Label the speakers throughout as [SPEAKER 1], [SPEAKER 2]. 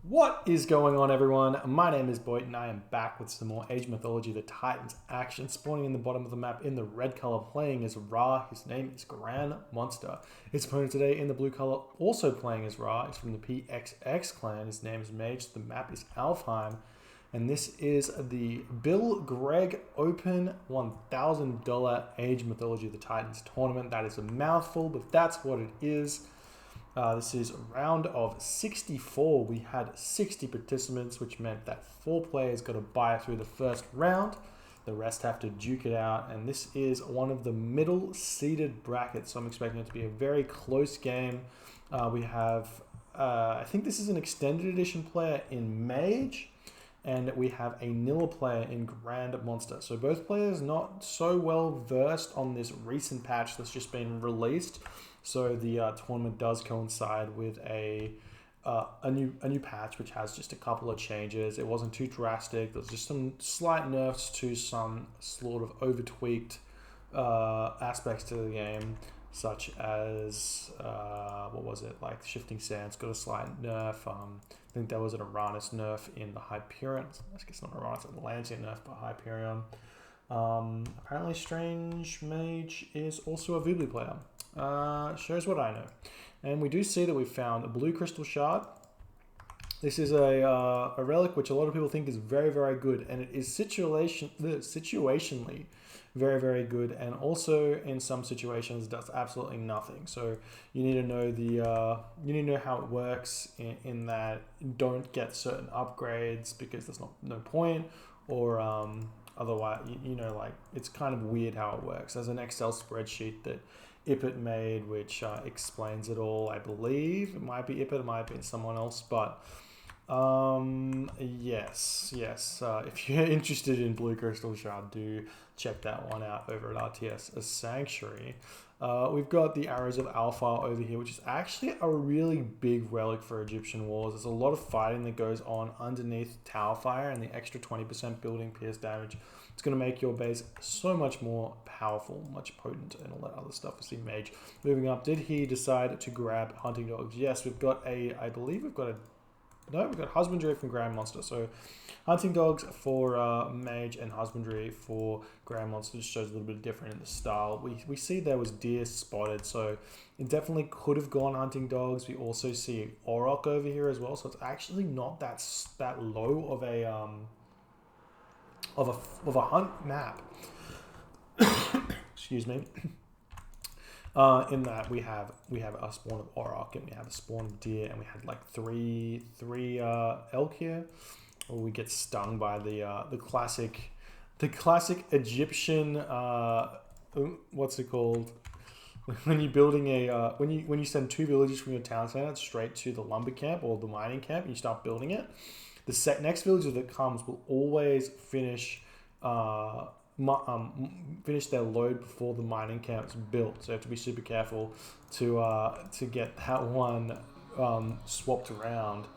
[SPEAKER 1] What is going on, everyone? My name is Boyd and I am back with some more Age Mythology, the Titans action, spawning in the bottom of the map in the red color, playing as Ra. His name is Grandmonster. His opponent today in the blue color, also playing as Ra, is from the PXX clan. His name is Mage. The map is Alfheim. And this is the Bill Gregg Open $1,000 Age Mythology, the Titans tournament. That is a mouthful, but that's what it is. This is a round of 64. We had 60 participants, which meant that 4 players got to buy through the first round. The rest have to duke it out, and this is one of the middle seeded brackets, so I'm expecting it to be a very close game. We have, I think this is an extended edition player in Mage, and we have a Nilla player in Grandmonster. So both players not so well versed on this recent patch that's just been released. So the tournament does coincide with a new patch, which has just a couple of changes. It wasn't too drastic. There's just some slight nerfs to some sort of over tweaked aspects to the game, such as what was it, like shifting sands got a slight nerf. I think there was an Uranus nerf in the Hyperion. I guess not Uranus, an Atlantean nerf by Hyperion. Apparently Strange Mage is also a Vibli player. Shows what I know. And we do see that we found a blue crystal shard. This is a relic which a lot of people think is very, very good, and it is situationally very, very good, and also in some situations does absolutely nothing. So you need to know you need to know how it works in that don't get certain upgrades because there's no point, or otherwise you know, like, it's kind of weird how it works. There's an Excel spreadsheet that Ipit made, which explains it all. I believe it might be Ipit, it might be someone else, but yes. If you're interested in Blue Crystal Shard, do check that one out over at RTS A Sanctuary. We've got the Arrows of Alpha over here, which is actually a really big relic for Egyptian wars. There's a lot of fighting that goes on underneath Tower Fire, and the extra 20% building pierce damage, it's going to make your base so much more powerful, much potent, and all that other stuff. We see Mage moving up. Did he decide to grab Hunting Dogs? Yes, we've got we've got Husbandry from Grandmonster. So Hunting Dogs for Mage and Husbandry for Grandmonster just shows a little bit different in the style. We see there was deer spotted, so it definitely could have gone Hunting Dogs. We also see Auroch over here as well, so it's actually not that low of a hunt map. Excuse me. In that we have a spawn of Auroch, and we have a spawn of deer, and we had like three elk here. Or we get stung by the classic Egyptian what's it called, when you're building a when you send 2 villages from your town center straight to the lumber camp or the mining camp, and you start building it. The next villager that comes will always finish their load before the mining camp is built. So you have to be super careful to get that one swapped around.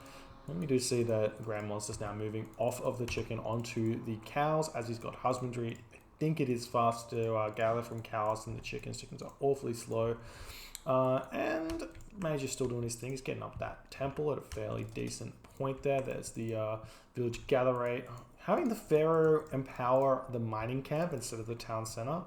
[SPEAKER 1] And we do see that Grandmonster's now moving off of the chicken onto the cows, as he's got Husbandry. I think it is fast to gather from cows than the chickens. Chickens are awfully slow. And Mage is still doing his thing. He's getting up that temple at a fairly decent point there. There's the village gather rate. Having the Pharaoh empower the mining camp instead of the town center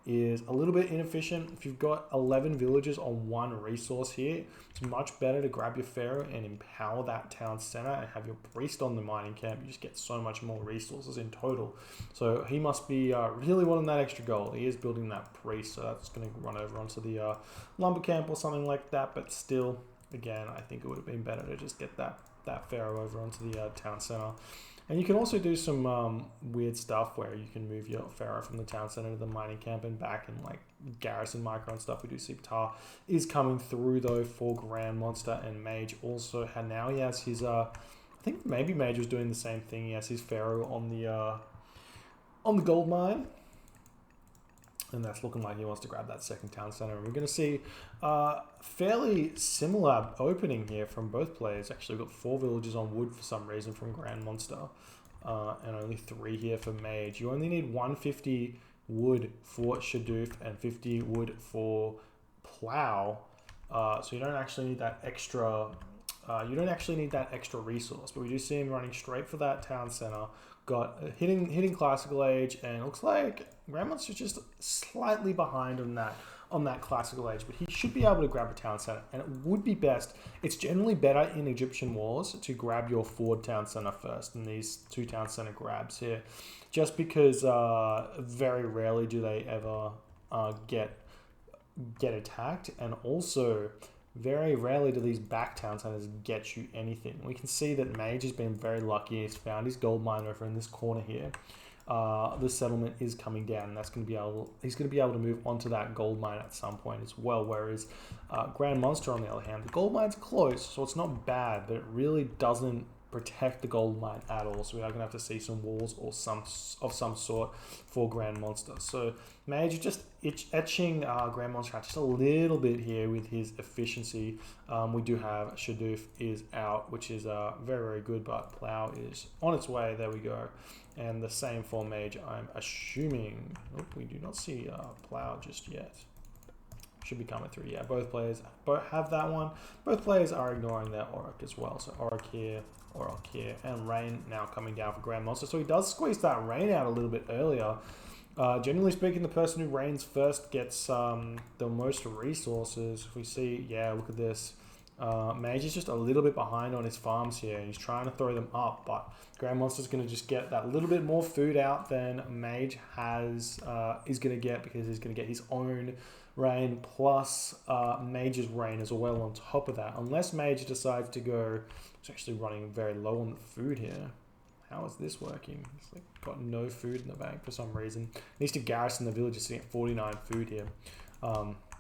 [SPEAKER 1] is a little bit inefficient. If you've got 11 villagers on one resource here, it's much better to grab your Pharaoh and empower that town center and have your priest on the mining camp. You just get so much more resources in total. So he must be really wanting that extra gold. He is building that priest, so that's going to run over onto the lumber camp or something like that. But still, again, I think it would have been better to just get that Pharaoh over onto the town center. And you can also do some weird stuff where you can move your Pharaoh from the town center to the mining camp and back, and like garrison micro and stuff. We do see Ptah is coming through though for Grandmonster, and Mage also now he has his I think maybe Mage was doing the same thing. He has his Pharaoh on the gold mine. And that's looking like he wants to grab that second town center. And we're going to see fairly similar opening here from both players. Actually, we've got 4 villages on wood for some reason from Grandmonster, and only 3 here for Mage. You only need 150 wood for Shadoof and 50 wood for Plow. So you don't actually need that extra you don't actually need that extra resource, but we do see him running straight for that town center. Got hitting classical age, and it looks like Grandmonster's just slightly behind on that classical age, but he should be able to grab a town center, and it would be best. It's generally better in Egyptian wars to grab your forward town center first than these 2 town center grabs here, just because very rarely do they ever get attacked, and also very rarely do these back town centers get you anything. We can see that Mage has been very lucky. He's found his gold mine over in this corner here. The settlement is coming down, and that's going to be he's going to be able to move onto that gold mine at some point as well. Whereas Grandmonster, on the other hand, the gold mine's close, so it's not bad, but it really doesn't protect the gold mine at all. So we are going to have to see some walls or some sort for Grandmonster. So Mage just etching Grandmonster out just a little bit here with his efficiency. We do have Shadoof is out, which is very, very good, but Plow is on its way. There we go. And the same for Mage, I'm assuming. Oh, we do not see Plow just yet. Should be coming through. Yeah, both players have that one. Both players are ignoring their Auric as well. So Auric here, and Rain now coming down for Grandmonster. So he does squeeze that Rain out a little bit earlier. Generally speaking, the person who reigns first gets the most resources. If we see, yeah, look at this. Mage is just a little bit behind on his farms here. He's trying to throw them up, but Grandmonster's going to just get that little bit more food out than Mage is going to get, because he's going to get his own Rain plus Mage's Rain as well on top of that. Unless Mage decides to go, he's actually running very low on the food here. How is this working? He's like got no food in the bank for some reason. Needs to garrison the villages to get 49 food here.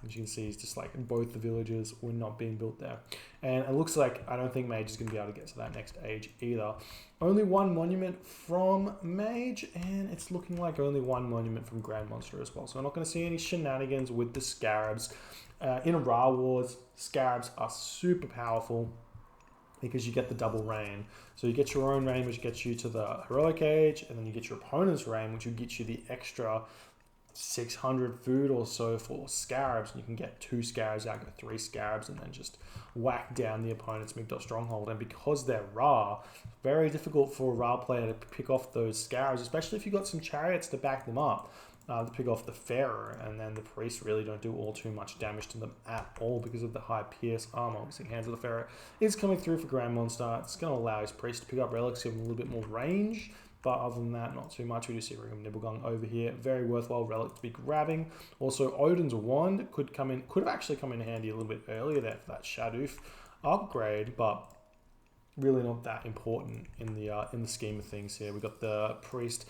[SPEAKER 1] As you can see, it's just like both the villages were not being built there. And it looks like I don't think Mage is going to be able to get to that next age either. Only 1 monument from Mage, and it's looking like only 1 monument from Grandmonster as well. So we're not going to see any shenanigans with the Scarabs. In Ra Wars, Scarabs are super powerful because you get the double Rain. So you get your own Rain, which gets you to the Heroic Age, and then you get your opponent's Rain, which will get you the extra 600 food or so for Scarabs, and you can get 2 Scarabs out, go 3 Scarabs, and then just whack down the opponent's Migdal Stronghold. And because they're Ra, very difficult for a Ra player to pick off those Scarabs, especially if you've got some chariots to back them up, to pick off the Pharaoh, and then the priests really don't do all too much damage to them at all because of the high pierce armor. Obviously, Hands of the Pharaoh is coming through for Grandmonster. It's going to allow his priest to pick up relics, give him a little bit more range. But other than that, not too much. We do see Ring of Nibelgung over here. Very worthwhile relic to be grabbing. Also, Odin's Wand could have actually come in handy a little bit earlier there for that Shadoof upgrade, but really not that important in the scheme of things here. We got the priest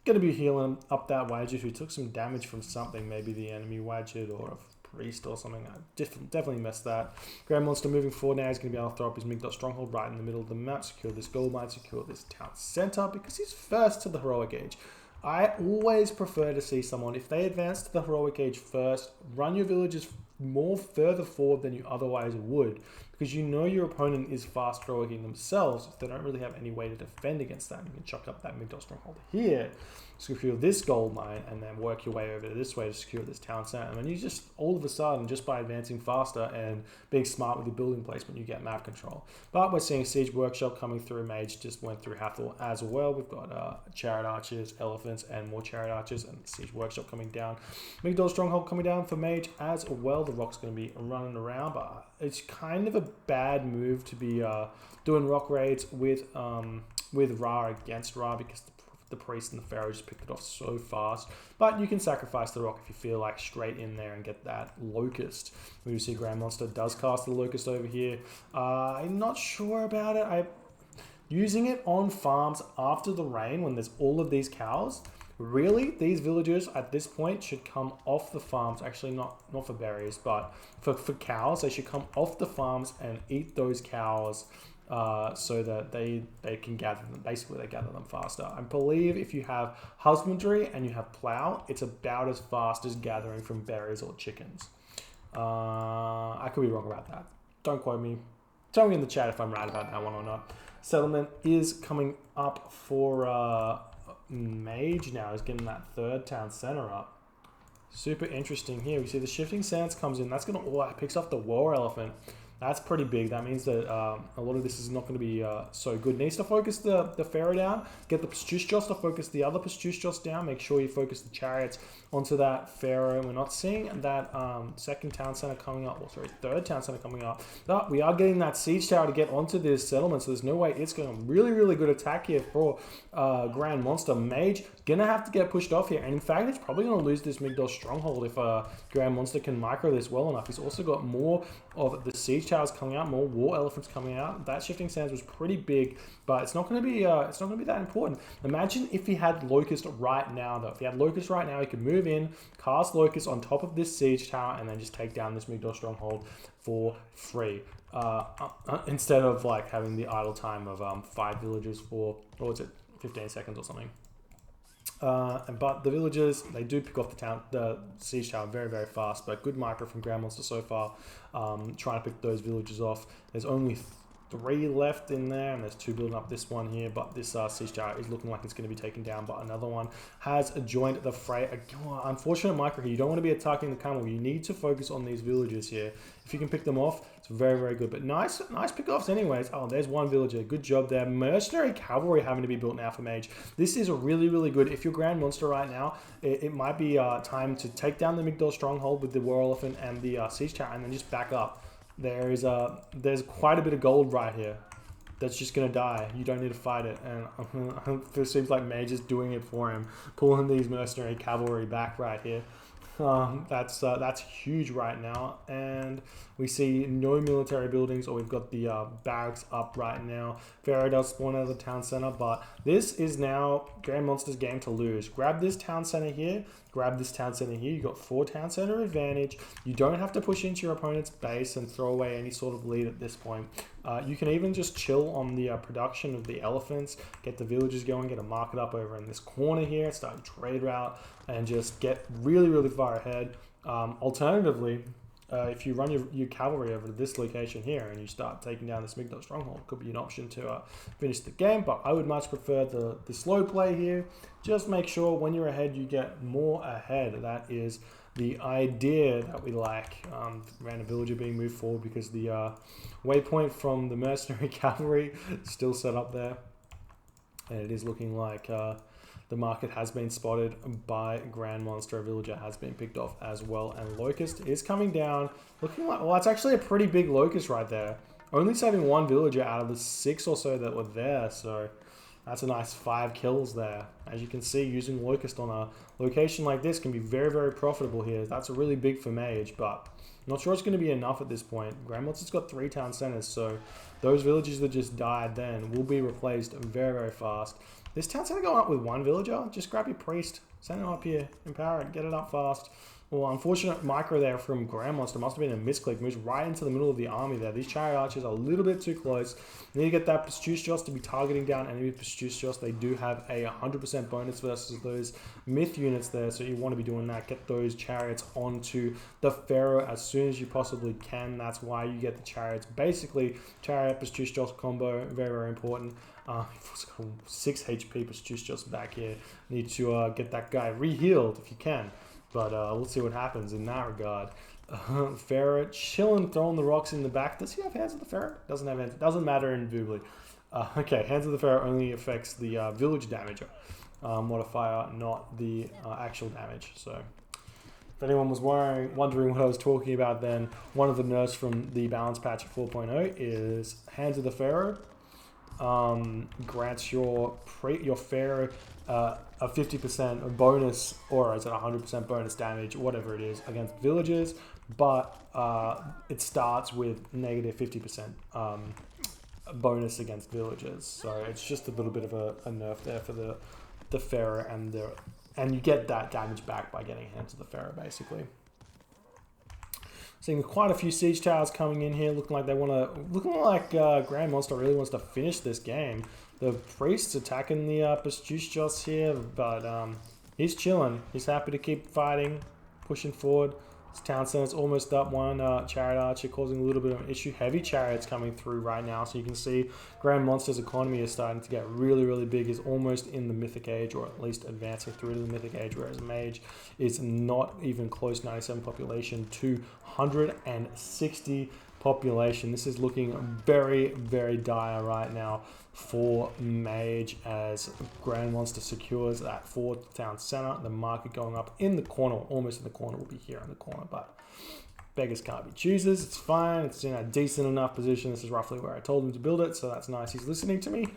[SPEAKER 1] going to be healing up that Wadget who took some damage from something, maybe the enemy Wadget or a priest or something. I definitely missed that. Grandmonster moving forward now. He's going to be able to throw up his Migdal Stronghold right in the middle of the map, secure this gold mine, secure this town center, because he's first to the Heroic Age. I always prefer to see someone, if they advance to the Heroic Age first, run your villages more further forward than you otherwise would, because you know your opponent is fast heroicing themselves. If they don't really have any way to defend against that, you can chuck up that Migdal Stronghold here, secure this gold mine, and then work your way over to this way to secure this town center. And then you just, all of a sudden, just by advancing faster and being smart with your building placement, you get map control. But we're seeing Siege Workshop coming through. Mage just went through Hathor as well. We've got Chariot Archers, Elephants, and more Chariot Archers, and Siege Workshop coming down. Migdal Stronghold coming down for Mage as well. The Rock's going to be running around, but it's kind of a bad move to be doing Rock raids with Ra against Ra, because the priest and the Pharaoh just picked it off so fast. But you can sacrifice the Rock if you feel like, straight in there and get that Locust. We see Grandmonster does cast the Locust over here. I'm not sure about it. Using it on farms after the rain when there's all of these cows. Really, these villagers at this point should come off the farms. Actually, not for berries, but for cows. They should come off the farms and eat those cows, so that they can gather them. Basically, they gather them faster. I believe if you have husbandry and you have plow, it's about as fast as gathering from berries or chickens. I could be wrong about that. Don't quote me. Tell me in the chat if I'm right about that one or not. Settlement is coming up for Mage now. He's getting that 3rd town center up. Super interesting here. We see the Shifting Sands comes in. That's going to picks off the War Elephant. That's pretty big. That means that a lot of this is not going to be so good. Needs to focus the Pharaoh down. Get the Pastustios to focus the other Pastustios down. Make sure you focus the chariots onto that Pharaoh. We're not seeing that second town center coming up. Or sorry, third town center coming up. But we are getting that siege tower to get onto this settlement. So there's no way it's going to really good attack here for Grandmonster. Mage gonna have to get pushed off here. And in fact, it's probably going to lose this Migdol stronghold if Grandmonster can micro this well enough. He's also got more of the siege towers coming out, more war elephants coming out. That shifting sands was pretty big, but it's not going to be that important. Imagine if he had Locust right now, though. If he had Locust right now, he could move in, cast Locust on top of this siege tower, and then just take down this Migdol stronghold for free. Instead of like having the idle time of 5 villagers for, what was it, 15 seconds or something. But the villagers, they do pick off the siege tower very fast, but good micro from Grandmonster so far, trying to pick those villagers off. There's only 3 left in there, and there's 2 building up this one here, but this siege tower is looking like it's going to be taken down, but another one has joined the fray. Unfortunate micro here. You don't want to be attacking the camel. You need to focus on these villagers here. If you can pick them off, it's very good. But nice pick-offs anyways. Oh, there's one villager. Good job there. Mercenary cavalry having to be built now for Mage. This is really good. If you're Grandmonster right now, it might be time to take down the Migdol stronghold with the war elephant and the siege tower, and then just back up. There's quite a bit of gold right here that's just going to die. You don't need to fight it, and it seems like Mage is doing it for him, pulling these mercenary cavalry back right here. That's huge right now, and we see no military buildings, or we've got the barracks up right now. Pharaoh does spawn out of the town center, but this is now Grandmonster's game to lose. Grab this town center here, grab this town center here. You got 4 town center advantage. You don't have to push into your opponent's base and throw away any sort of lead at this point. You can even just chill on the production of the elephants, get the villagers going, get a market up over in this corner here, start a trade route, and just get really far ahead. Alternatively, if you run your cavalry over to this location here and you start taking down this Migdol stronghold, it could be an option to finish the game, but I would much prefer the slow play here. Just make sure when you're ahead, you get more ahead. That is the idea that we like. Random villager being moved forward because the waypoint from the mercenary cavalry is still set up there, and it is looking like the market has been spotted by Grandmonster. A villager has been picked off as well, and Locust is coming down, looking like, well, that's actually a pretty big Locust right there. Only saving 1 villager out of the 6 or so that were there, so that's a nice 5 kills there. As you can see, using Locust on a location like this can be very profitable here. That's really big for Mage, but I'm not sure it's going to be enough at this point. Grandmonster's got 3 town centers, so those villagers that just died then will be replaced very fast. This town center going up with 1 villager. Just grab your priest, send him up here, empower it, get it up fast. Well, unfortunate micro there from Grandmonster. Must have been a misclick. Moves right into the middle of the army there. These chariot archers are a little bit too close. You need to get that Pastustios to be targeting down enemy Pastustios. They do have a 100% bonus versus those myth units there, so you want to be doing that. Get those chariots onto the Pharaoh as soon as you possibly can. That's why you get the chariots. Basically, chariot Pastustios combo, very important. 6 HP Pastustios back here. Need to get that guy re-healed if you can. But we'll see what happens in that regard. Pharaoh chilling, throwing the rocks in the back. Does he have Hands of the Pharaoh? Doesn't have Hands. Doesn't matter invariably. Okay, Hands of the Pharaoh only affects the village damage modifier, not the actual damage. So if anyone was wondering what I was talking about, then one of the nerfs from the balance patch 4.0 is Hands of the Pharaoh. Grants your Pharaoh a 50% bonus, or is it 100% bonus damage, whatever it is, against villagers, but it starts with negative 50% bonus against villagers. So it's just a little bit of a nerf there for the Pharaoh, and you get that damage back by getting Hands of the Pharaoh, basically. Seeing quite a few siege towers coming in here, looking like Grandmonster really wants to finish this game. The priest's attacking the Pastustios here, but he's chilling. He's happy to keep fighting, pushing forward. His town center's almost up. One chariot archer causing a little bit of an issue. Heavy chariots coming through right now, so you can see Grandmonster's economy is starting to get really big. He's almost in the mythic age, or at least advancing through to the mythic age, whereas Mage is not even close. 97 population to 160 population. This is looking very, very dire right now for Mage as Grandmonster secures that 4th town center. The market going up in the corner, almost in the corner, will be here in the corner, but beggars can't be choosers. It's fine. It's in a decent enough position. This is roughly where I told him to build it, so that's nice. He's listening to me.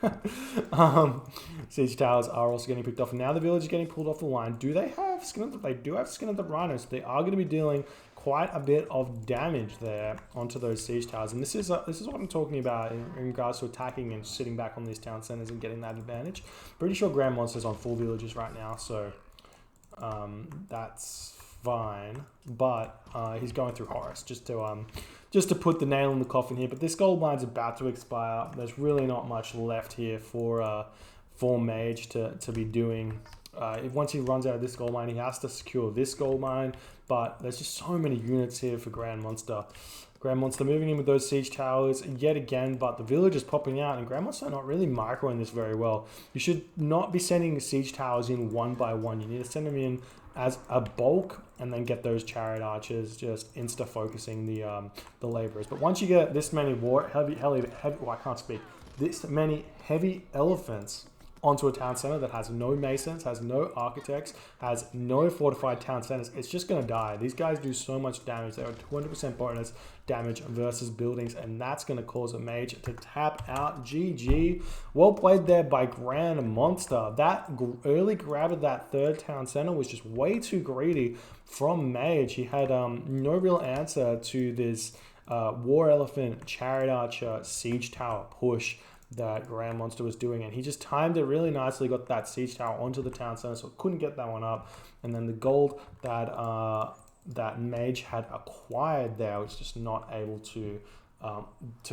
[SPEAKER 1] Siege towers are also getting picked off. Now the village is getting pulled off the line. Do they have skin of the... They do have skin of the rhinos. They are going to be dealing quite a bit of damage there onto those siege towers. And this is what I'm talking about in regards to attacking and sitting back on these town centers and getting that advantage. Pretty sure Grandmonster's on full villages right now, so that's fine, but he's going through Horus just to put the nail in the coffin here. But this gold mine's about to expire. There's really not much left here for Mage to be doing. Once he runs out of this gold mine, he has to secure this gold mine. But there's just so many units here for Grandmonster. Grandmonster moving in with those siege towers yet again, but the village is popping out, and Grandmonster not really microing this very well. You should not be sending siege towers in one by one. You need to send them in as a bulk, and then get those chariot archers just insta focusing the laborers. But once you get this many this many heavy elephants onto a town center that has no masons, has no architects, has no fortified town centers, it's just going to die. These guys do so much damage. They are 200% bonus damage versus buildings, and that's going to cause a Mage to tap out. GG. Well played there by Grandmonster. That early grab of that 3rd town center was just way too greedy from Mage. He had no real answer to this War Elephant, Chariot Archer, Siege Tower push that Grandmonster was doing, and he just timed it really nicely, got that siege tower onto the town center, so couldn't get that one up. And then the gold that Mage had acquired there was just not able to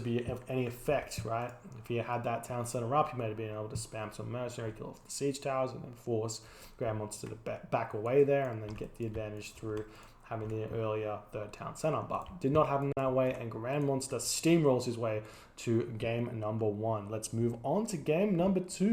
[SPEAKER 1] be of any effect, right? If he had that town center up, he may have been able to spam some mercenary, kill off the siege towers, and then force Grandmonster to back away there and then get the advantage through having the earlier 3rd town center, but did not happen that way, and Grandmonster steamrolls his way to game number 1. Let's move on to game number 2.